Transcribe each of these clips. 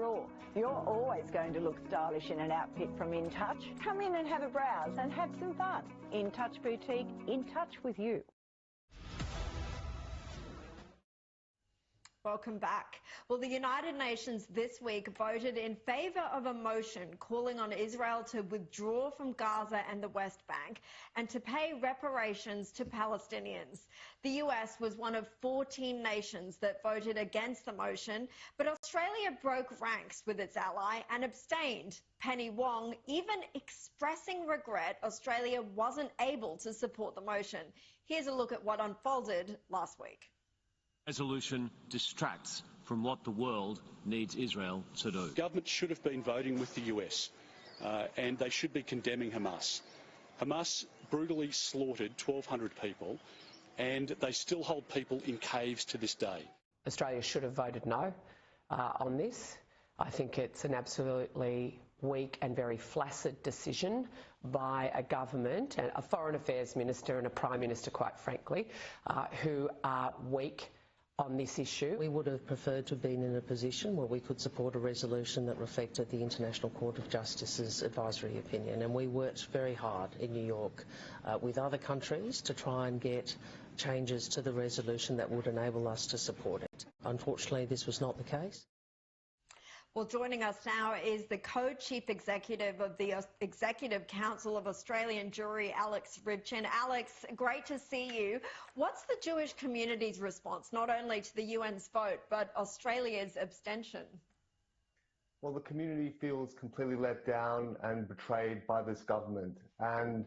raw. You're always going to look stylish in an outfit from InTouch. Come in and have a browse and have some fun. InTouch Boutique, in touch with you. Welcome back. Well, the United Nations this week voted in favour of a motion calling on Israel to withdraw from Gaza and the West Bank and to pay reparations to Palestinians. The US was one of 14 nations that voted against the motion, but Australia broke ranks with its ally and abstained. Penny Wong even expressing regret Australia wasn't able to support the motion. Here's a look at what unfolded last week. Resolution distracts from what the world needs Israel to do. Government should have been voting with the US and they should be condemning Hamas. Hamas brutally slaughtered 1,200 people and they still hold people in caves to this day. Australia should have voted no on this. I think it's an absolutely weak and very flaccid decision by a government, and a foreign affairs minister and a prime minister, quite frankly, who are weak on this issue. We would have preferred to have been in a position where we could support a resolution that reflected the International Court of Justice's advisory opinion, and we worked very hard in New York with other countries to try and get changes to the resolution that would enable us to support it. Unfortunately, this was not the case. Well, joining us now is the co-chief executive of the Executive Council of Australian Jewry, Alex Ryvchin. Alex, great to see you. What's the Jewish community's response, not only to the UN's vote, but Australia's abstention? Well, the community feels completely let down and betrayed by this government. And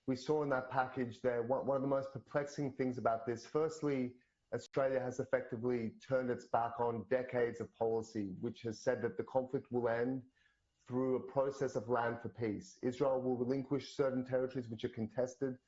we saw in that package there, one of the most perplexing things about this, firstly, Australia has effectively turned its back on decades of policy, which has said that the conflict will end through a process of land for peace. Israel will relinquish certain territories which are contested,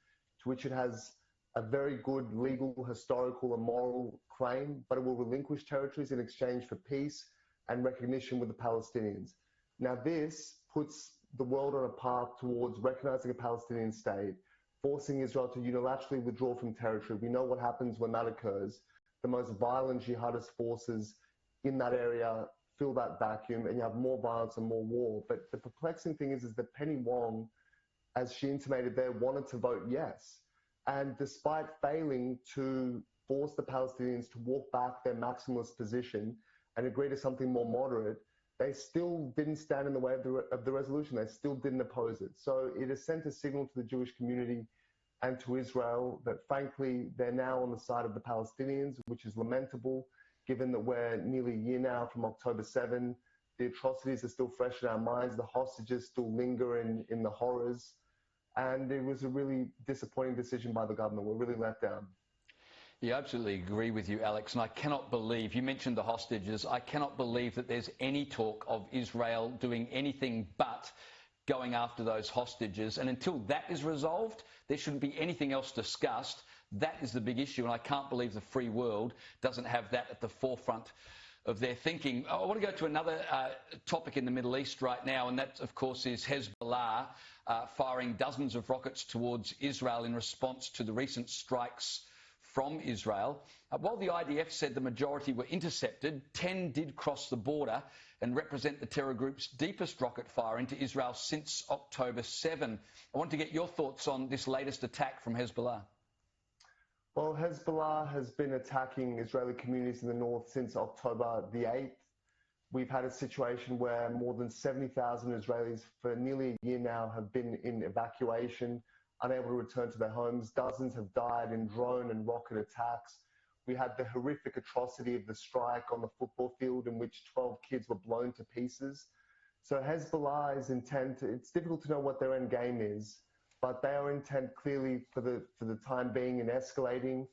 to which it has a very good legal, historical, and moral claim, but it will relinquish territories in exchange for peace and recognition with the Palestinians. Now, this puts the world on a path towards recognizing a Palestinian state, forcing Israel to unilaterally withdraw from territory. We know what happens when that occurs. The most violent jihadist forces in that area fill that vacuum, and you have more violence and more war. But the perplexing thing is that Penny Wong, as she intimated there, wanted to vote yes. And despite failing to force the Palestinians to walk back their maximalist position and agree to something more moderate, they still didn't stand in the way of the resolution. They still didn't oppose it. So it has sent a signal to the Jewish community and to Israel that, frankly, they're now on the side of the Palestinians, which is lamentable, given that we're nearly a year now from October 7. The atrocities are still fresh in our minds. The hostages still linger in the horrors. And it was a really disappointing decision by the government. We're really let down. Yeah, I absolutely agree with you, Alex, and I cannot believe, you mentioned the hostages, I cannot believe that there's any talk of Israel doing anything but going after those hostages. And until that is resolved, there shouldn't be anything else discussed. That is the big issue, and I can't believe the free world doesn't have that at the forefront of their thinking. I want to go to another topic in the Middle East right now, and that, of course, is Hezbollah firing dozens of rockets towards Israel in response to the recent strikes from Israel. While the IDF said the majority were intercepted, 10 did cross the border and represent the terror group's deepest rocket fire into Israel since October 7. I want to get your thoughts on this latest attack from Hezbollah. Well, Hezbollah has been attacking Israeli communities in the north since October the 8th. We've had a situation where more than 70,000 Israelis for nearly a year now have been in evacuation, unable to return to their homes. Dozens have died in drone and rocket attacks. We had the horrific atrocity of the strike on the football field in which 12 kids were blown to pieces. So Hezbollah is intent, it's difficult to know what their end game is, but they are intent clearly for the time being in escalating.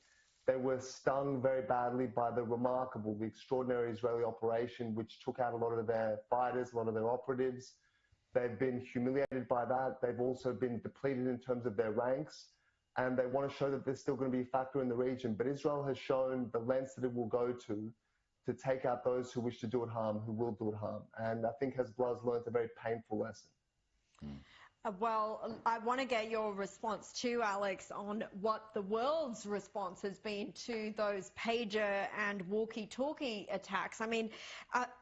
They were stung very badly by the remarkable, the extraordinary Israeli operation, which took out a lot of their fighters, a lot of their operatives. They've been humiliated by that. They've also been depleted in terms of their ranks, and they want to show that they're still going to be a factor in the region. But Israel has shown the lengths that it will go to take out those who wish to do it harm, who will do it harm. And I think Hezbollah has learned a very painful lesson. Well, I want to get your response too, Alex, on what the world's response has been to those pager and walkie-talkie attacks. I mean,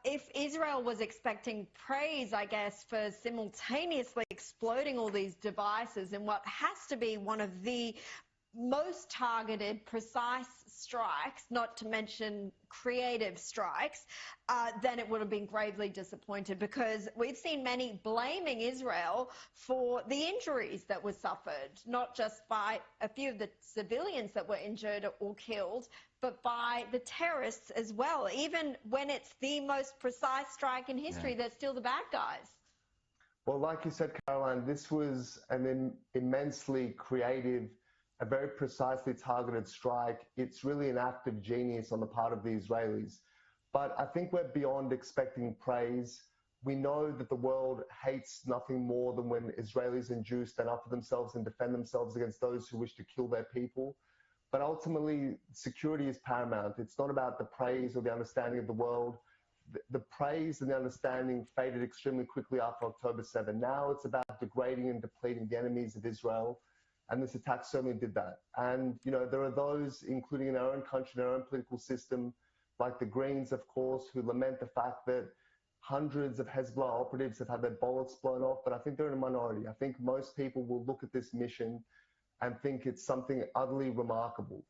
if Israel was expecting praise, I guess, for simultaneously exploding all these devices in what has to be one of the most targeted, precise strikes, not to mention creative strikes, then it would have been gravely disappointed, because we've seen many blaming Israel for the injuries that were suffered, not just by a few of the civilians that were injured or killed, but by the terrorists as well. Even when it's the most precise strike in history, they're still the bad guys. Well, like you said, Caroline, this was an immensely creative, a very precisely targeted strike. It's really an act of genius on the part of the Israelis. But I think we're beyond expecting praise. We know that the world hates nothing more than when Israelis and Jews stand up for themselves and defend themselves against those who wish to kill their people. But ultimately, security is paramount. It's not about the praise or the understanding of the world. The praise and the understanding faded extremely quickly after October 7. Now it's about degrading and depleting the enemies of Israel. And this attack certainly did that. And, you know, there are those, including in our own country, in our own political system, like the Greens, of course, who lament the fact that hundreds of Hezbollah operatives have had their bullets blown off. But I think they're in a minority. I think most people will look at this mission and think it's something utterly remarkable.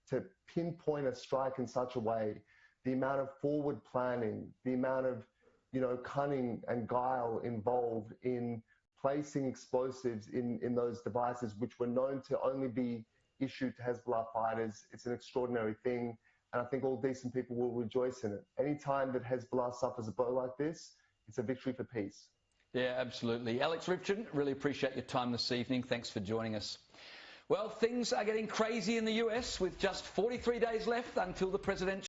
To pinpoint a strike in such a way, the amount of forward planning, the amount of, you know, cunning and guile involved in placing explosives in those devices, which were known to only be issued to Hezbollah fighters. It's an extraordinary thing, and I think all decent people will rejoice in it. Any time that Hezbollah suffers a blow like this, it's a victory for peace. Yeah, absolutely. Alex Ryvchin, really appreciate your time this evening. Thanks for joining us. Well, things are getting crazy in the US with just 43 days left until the presidential